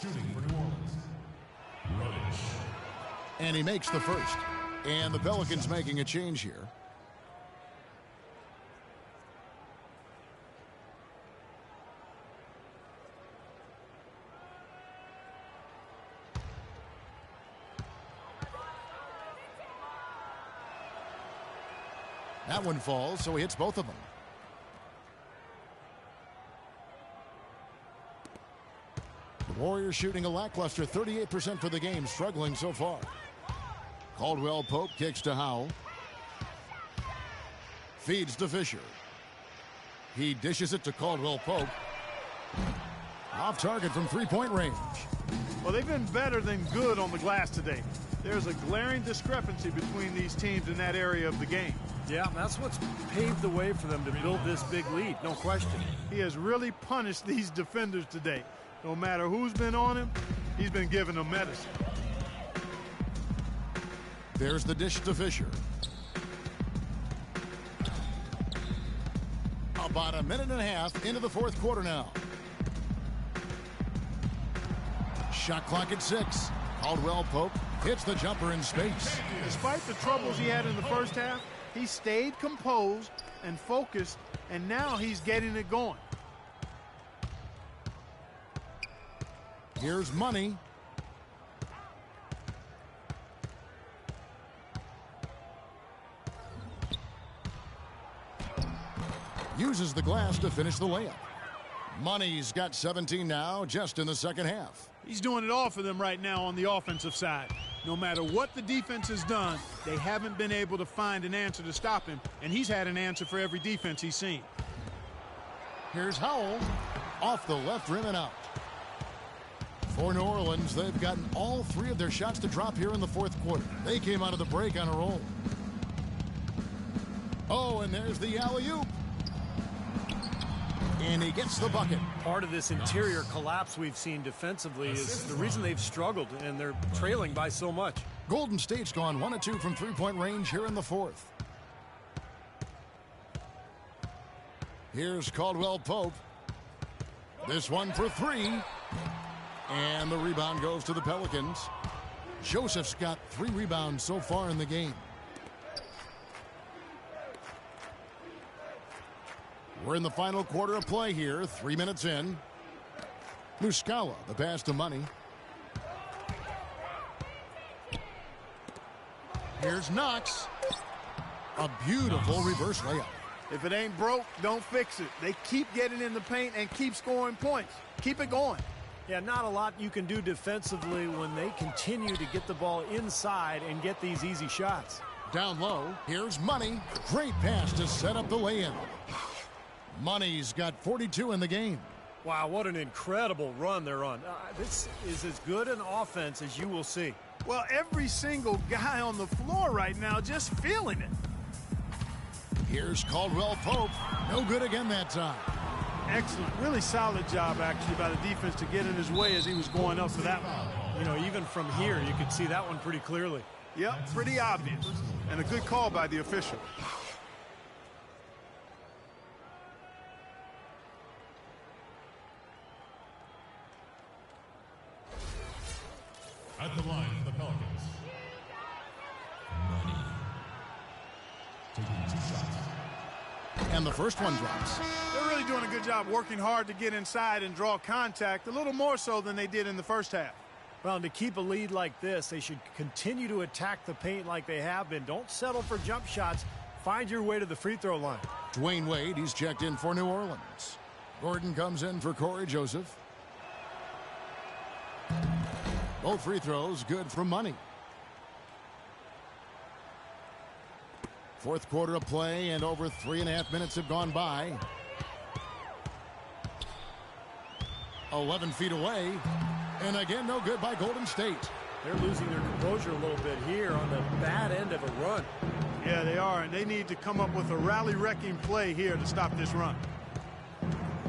Shooting for New Orleans. Rubbish. And he makes the first. And the Pelicans making a change here. That one falls, so he hits both of them. The Warriors shooting a lackluster 38% for the game, struggling so far. Caldwell Pope kicks to Howell. Feeds to Fisher. He dishes it to Caldwell Pope. Off target from three-point range. Well, they've been better than good on the glass today. There's a glaring discrepancy between these teams in that area of the game. Yeah, that's what's paved the way for them to build this big lead, no question. He has really punished these defenders today. No matter who's been on him, he's been giving them medicine. There's the dish to Fisher. About a minute and a half into the fourth quarter now. Shot clock at 6. Caldwell Pope hits the jumper in space. Despite the troubles he had in the first half, he stayed composed and focused, and now he's getting it going. Here's Money. Uses the glass to finish the layup. Money's got 17 now, just in the second half. He's doing it all for them right now on the offensive side. No matter what the defense has done, they haven't been able to find an answer to stop him, and he's had an answer for every defense he's seen. Here's Howell, off the left rim and out. For New Orleans, they've gotten all 3 of their shots to drop here in the fourth quarter. They came out of the break on a roll. Oh, and there's the alley-oop. And he gets the bucket. Part of this interior collapse we've seen defensively is the reason they've struggled, and they're trailing by so much. Golden State's gone 1 of 2 from three-point range here in the fourth. Here's Caldwell Pope. This one for 3. And the rebound goes to the Pelicans. Joseph's got 3 rebounds so far in the game. We're in the final quarter of play here, 3 minutes in. Muscala, the pass to Money. Here's Knox. A beautiful reverse layup. If it ain't broke, don't fix it. They keep getting in the paint and keep scoring points. Keep it going. Yeah, not a lot you can do defensively when they continue to get the ball inside and get these easy shots. Down low, here's Money. Great pass to set up the lay-in. Money's got 42 in the game. Wow, what an incredible run they're on. This is as good an offense as you will see. Well, every single guy on the floor right now just feeling it. Here's Caldwell Pope. No good again that time. Excellent. Really solid job, actually, by the defense to get in his way as he was going up for that one. You know, even from here, you could see that one pretty clearly. Yep, pretty obvious. And a good call by the official. At the line for the Pelicans. Money. Taking 2 shots. And the first one drops. They're really doing a good job working hard to get inside and draw contact, a little more so than they did in the first half. Well, and to keep a lead like this, they should continue to attack the paint like they have been. Don't settle for jump shots. Find your way to the free throw line. Dwayne Wade, he's checked in for New Orleans. Gordon comes in for Corey Joseph. Both free throws good from Money. Fourth quarter of play, and over 3.5 minutes have gone by. 11 feet away, and again, no good by Golden State. They're losing their composure a little bit here on the bad end of a run. Yeah, they are, and they need to come up with a rally-wrecking play here to stop this run.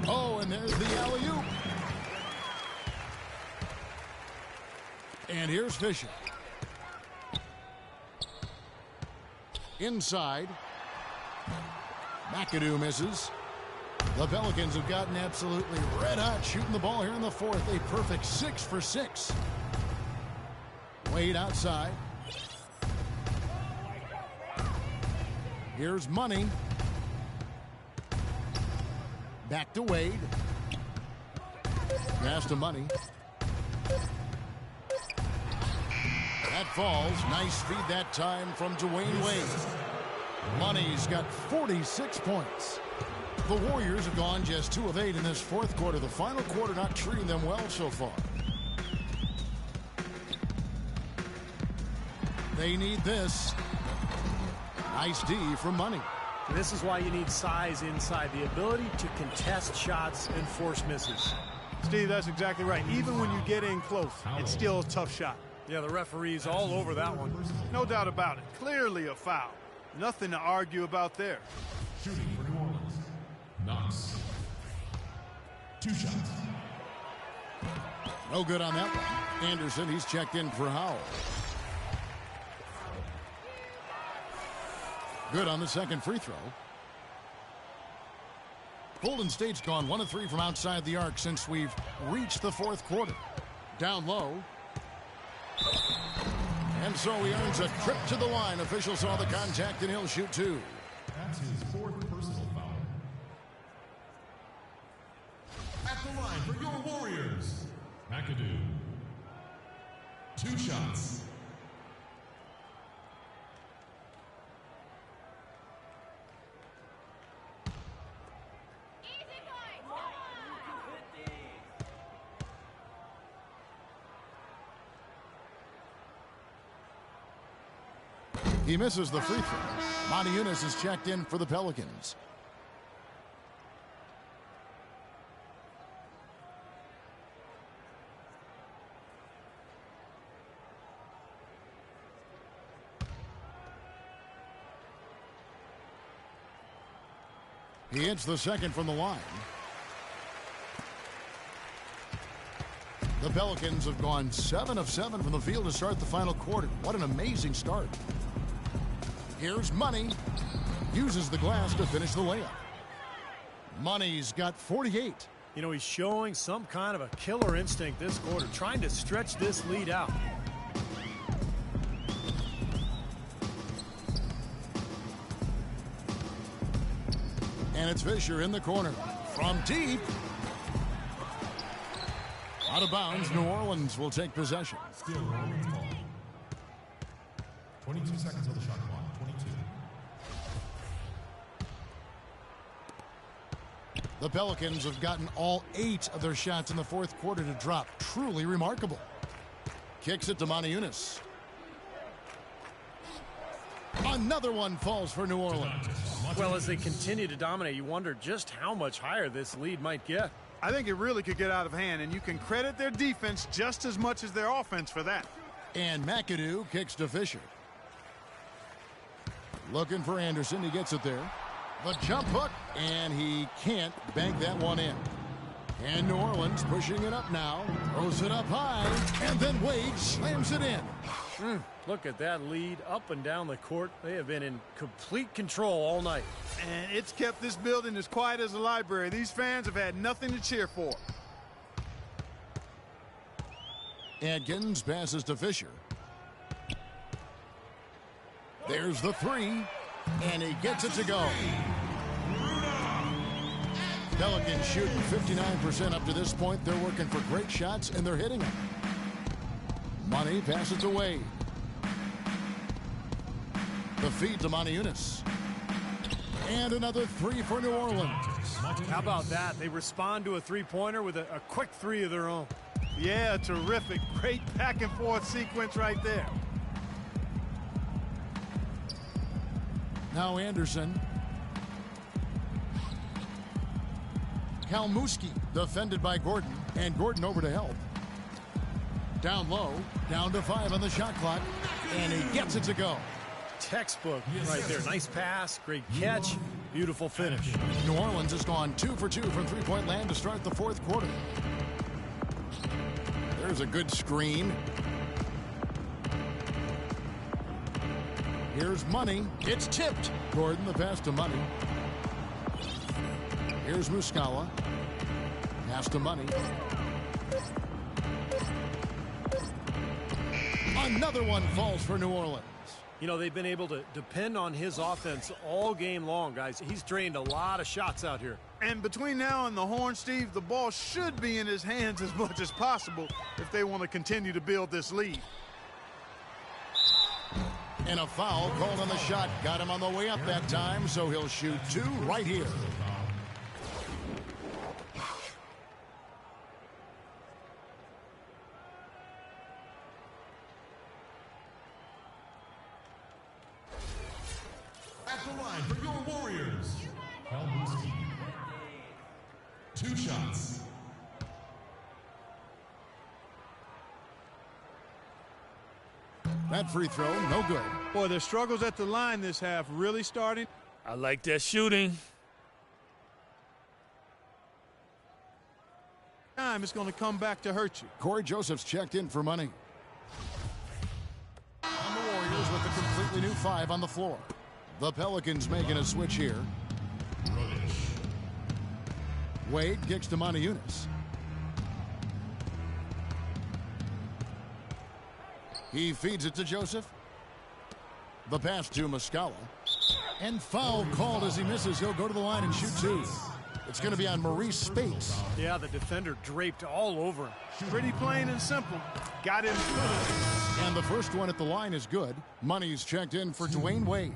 Oh, and there's the alley-oop. And here's Fisher. Inside. McAdoo misses. The Pelicans have gotten absolutely red hot shooting the ball here in the fourth. A perfect 6 for 6. Wade outside. Here's Money. Back to Wade. Pass to Money. That falls. Nice feed that time from Dwayne Wade. Money's got 46 points. The Warriors have gone just 2 of 8 in this fourth quarter. The final quarter not treating them well so far. They need this. Nice D from Money. This is why you need size inside, the ability to contest shots and force misses. Steve, that's exactly right. Even when you get in close, it's still a tough shot. Yeah, the referee's all over that one. No doubt about it. Clearly a foul. Nothing to argue about there. Shooting for New Orleans. Knox. 2 shots. No good on that one. Anderson, he's checked in for Howell. Good on the second free throw. Golden State's gone 1 of 3 from outside the arc since we've reached the fourth quarter. Down low. And so he earns a trip to the line. Officials saw the contact and he'll shoot 2. That's his 4th personal foul. At the line for your Warriors, McAdoo. 2 shots. He misses the free throw. Monty Eunice is checked in for the Pelicans. He hits the second from the line. The Pelicans have gone 7 of 7 from the field to start the final quarter. What an amazing start. Here's Money. Uses the glass to finish the layup. Money's got 48. You know, he's showing some kind of a killer instinct this quarter, trying to stretch this lead out. And it's Fisher in the corner. From deep. Out of bounds, New Orleans will take possession. Still New Orleans ball. 22 seconds on the shot clock. 22. The Pelicans have gotten all 8 of their shots in the fourth quarter to drop. Truly remarkable. Kicks it to Monty Eunice. Another one falls for New Orleans. Well, as they continue to dominate, you wonder just how much higher this lead might get. I think it really could get out of hand, and you can credit their defense just as much as their offense for that. And McAdoo kicks to Fisher. Looking for Anderson. He gets it there. The jump hook, and he can't bank that one in. And New Orleans pushing it up now. Throws it up high, and then Wade slams it in. Look at that lead up and down the court. They have been in complete control all night. And it's kept this building as quiet as a library. These fans have had nothing to cheer for. Adkins passes to Fisher. There's the 3, and he gets it to go. Pelicans shooting 59% up to this point. They're working for great shots, and they're hitting them. Money passes to Wade. The feed to Monty Eunice. And another 3 for New Orleans. How about that? They respond to a three-pointer with a quick 3 of their own. Yeah, terrific. Great back-and-forth sequence right there. Now Anderson. Kalmuski defended by Gordon, and Gordon over to help. Down low, down to 5 on the shot clock, and he gets it to go. Textbook right there. Nice pass, great catch, beautiful finish. New Orleans has gone 2 for 2 from three-point land to start the fourth quarter. There's a good screen. Here's Money. It's tipped. Gordon, the pass to Money. Here's Muscala. Pass to Money. Another one falls for New Orleans. You know, they've been able to depend on his offense all game long, guys. He's drained a lot of shots out here. And between now and the horn, Steve, the ball should be in his hands as much as possible if they want to continue to build this lead. And a foul called on the shot. Got him on the way up that time, so he'll shoot 2 right here. At the line for your Warriors, Kalmuski. 2 shots. That free throw, no good. Boy, their struggles at the line this half really starting. I like that shooting. Time it's going to come back to hurt you. Corey Joseph's checked in for Money. And the Warriors with a completely new 5 on the floor. The Pelicans making a switch here. Wade kicks to Monty Eunice. He feeds it to Joseph. The pass to Muscala. And foul called as he misses. He'll go to the line and shoot 2. It's going to be on Maurice Spates. Yeah, the defender draped all over him. Pretty plain and simple. Got him. And the first one at the line is good. Money's checked in for Dwayne Wade.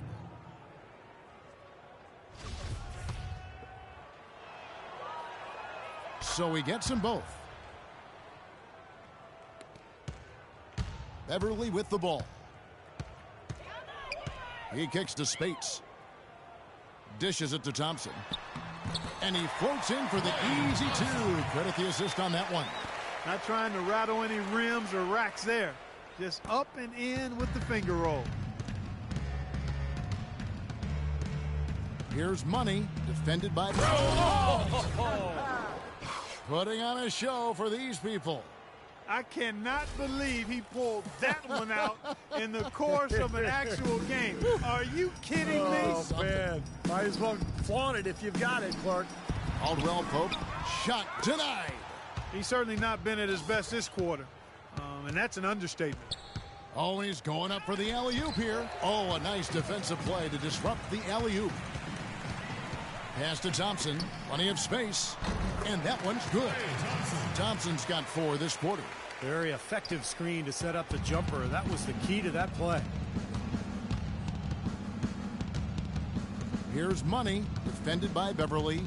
So he gets them both. Beverly with the ball. He kicks to Spates. Dishes it to Thompson. And he floats in for the easy 2. Credit the assist on that one. Not trying to rattle any rims or racks there. Just up and in with the finger roll. Here's Money, defended by Putting on a show for these people. I cannot believe he pulled that one out in the course of an actual game. Are you kidding me? Oh, man. Might as well flaunt it if you've got it, Clark. Caldwell Pope, shot denied. He's certainly not been at his best this quarter, and that's an understatement. Oh, and he's going up for the alley-oop here. Oh, a nice defensive play to disrupt the alley-oop. Pass to Thompson, plenty of space, and that one's good. Thompson's got 4 this quarter. Very effective screen to set up the jumper. That was the key to that play. Here's Money, defended by Beverly.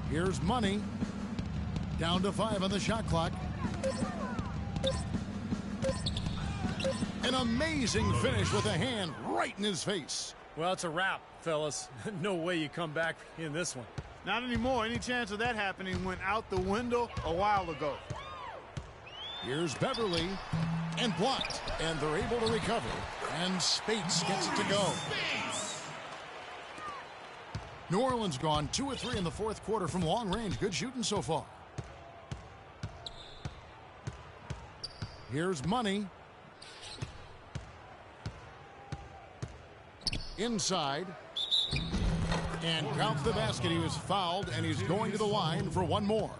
Here's Money, down to 5 on the shot clock. An amazing finish with a hand right in his face. Well, it's a wrap, fellas. No way you come back in this one. Not anymore. Any chance of that happening went out the window a while ago. Here's Beverly, and blocked, and they're able to recover. And Spates gets it to go. New Orleans gone 2 of 3 in the fourth quarter from long range. Good shooting so far. Here's Money. Inside. And count the basket. He was fouled, and he's going to the line for one more.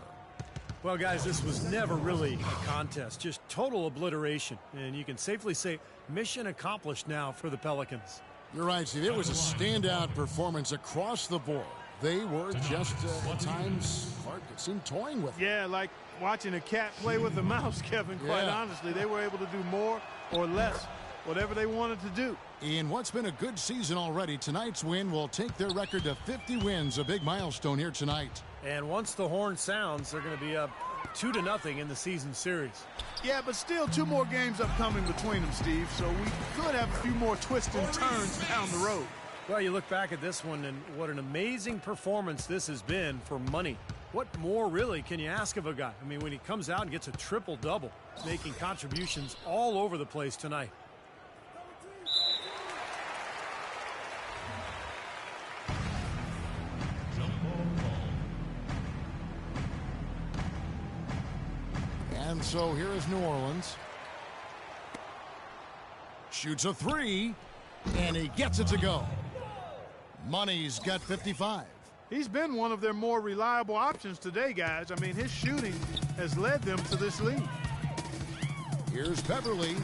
Well, guys, this was never really a contest. Just total obliteration. And you can safely say mission accomplished now for the Pelicans. You're right, Steve. It was a standout performance across the board. They were just, at times, Clark, it seemed toying with it. Yeah, like watching a cat play with a mouse, Kevin, quite honestly. They were able to do more or less, whatever they wanted to do. In what's been a good season already, tonight's win will take their record to 50 wins, a big milestone here tonight. And once the horn sounds, they're going to be up 2-0 in the season series. Yeah, but still 2 more games upcoming between them, Steve, so we could have a few more twists and turns down the road. Well, you look back at this one, and what an amazing performance this has been for money. What more, really, can you ask of a guy? I mean, when he comes out and gets a triple-double, making contributions all over the place tonight. And so here is New Orleans. Shoots a 3, and he gets it to go. Money's got 55. He's been one of their more reliable options today, guys. I mean, his shooting has led them to this lead. Here's Beverly.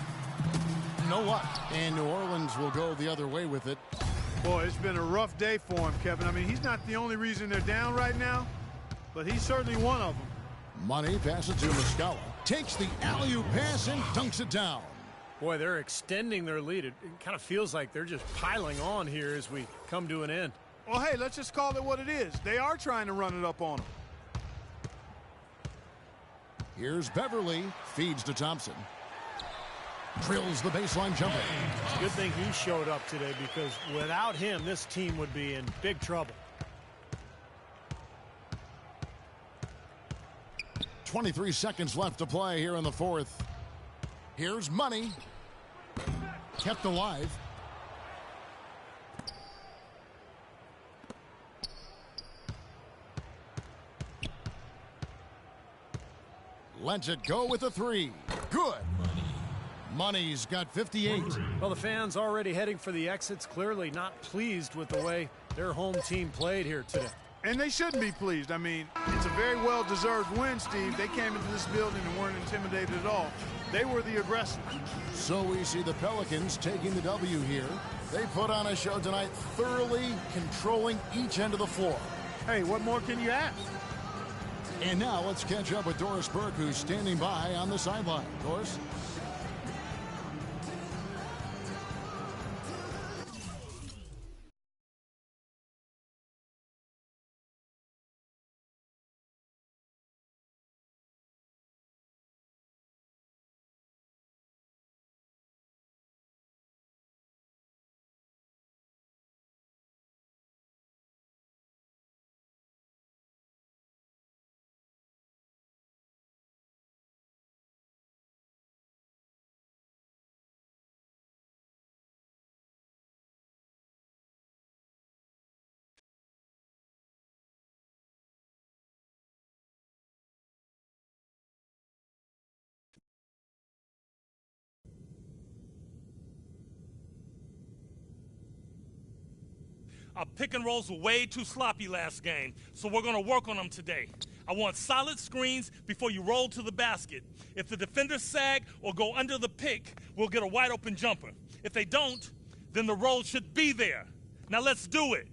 No luck. And New Orleans will go the other way with it. Boy, it's been a rough day for him, Kevin. I mean, he's not the only reason they're down right now, but he's certainly one of them. Money passes to Muscala. Takes the alley-oop pass and dunks it down. Boy, they're extending their lead. It kind of feels like they're just piling on here as we come to an end. Well, hey, let's just call it what it is. They are trying to run it up on them. Here's Beverly. Feeds to Thompson. Drills the baseline jumper. It's a good thing he showed up today, because without him, this team would be in big trouble. 23 seconds left to play here in the fourth. Here's Money. Kept alive. Lets it go with a 3. Good. Money's got 58. Well, the fans already heading for the exits, clearly not pleased with the way their home team played here today. And they shouldn't be pleased. I mean, it's a very well-deserved win, Steve. They came into this building and weren't intimidated at all. They were the aggressors. So we see the Pelicans taking the W here. They put on a show tonight, thoroughly controlling each end of the floor. Hey, what more can you ask? And now let's catch up with Doris Burke, who's standing by on the sideline. Doris? Our pick and rolls were way too sloppy last game, so we're going to work on them today. I want solid screens before you roll to the basket. If the defenders sag or go under the pick, we'll get a wide open jumper. If they don't, then the roll should be there. Now let's do it.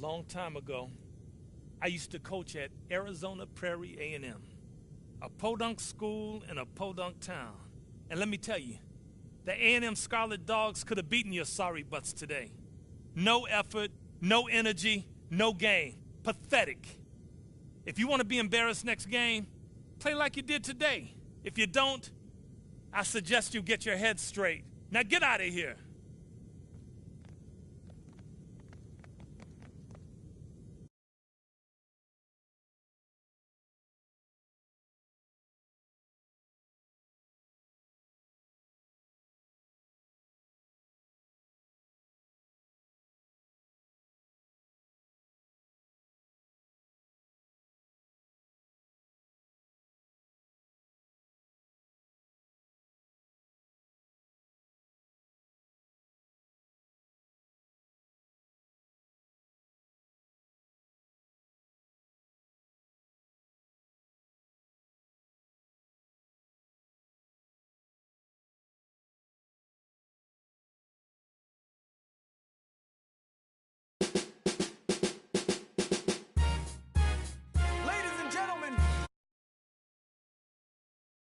long time ago, I used to coach at Arizona Prairie A&M, a podunk school in a podunk town. And let me tell you, the A&M Scarlet Dogs could have beaten your sorry butts today. No effort, no energy, no game. Pathetic. If you want to be embarrassed next game, play like you did today. If you don't, I suggest you get your head straight. Now get out of here.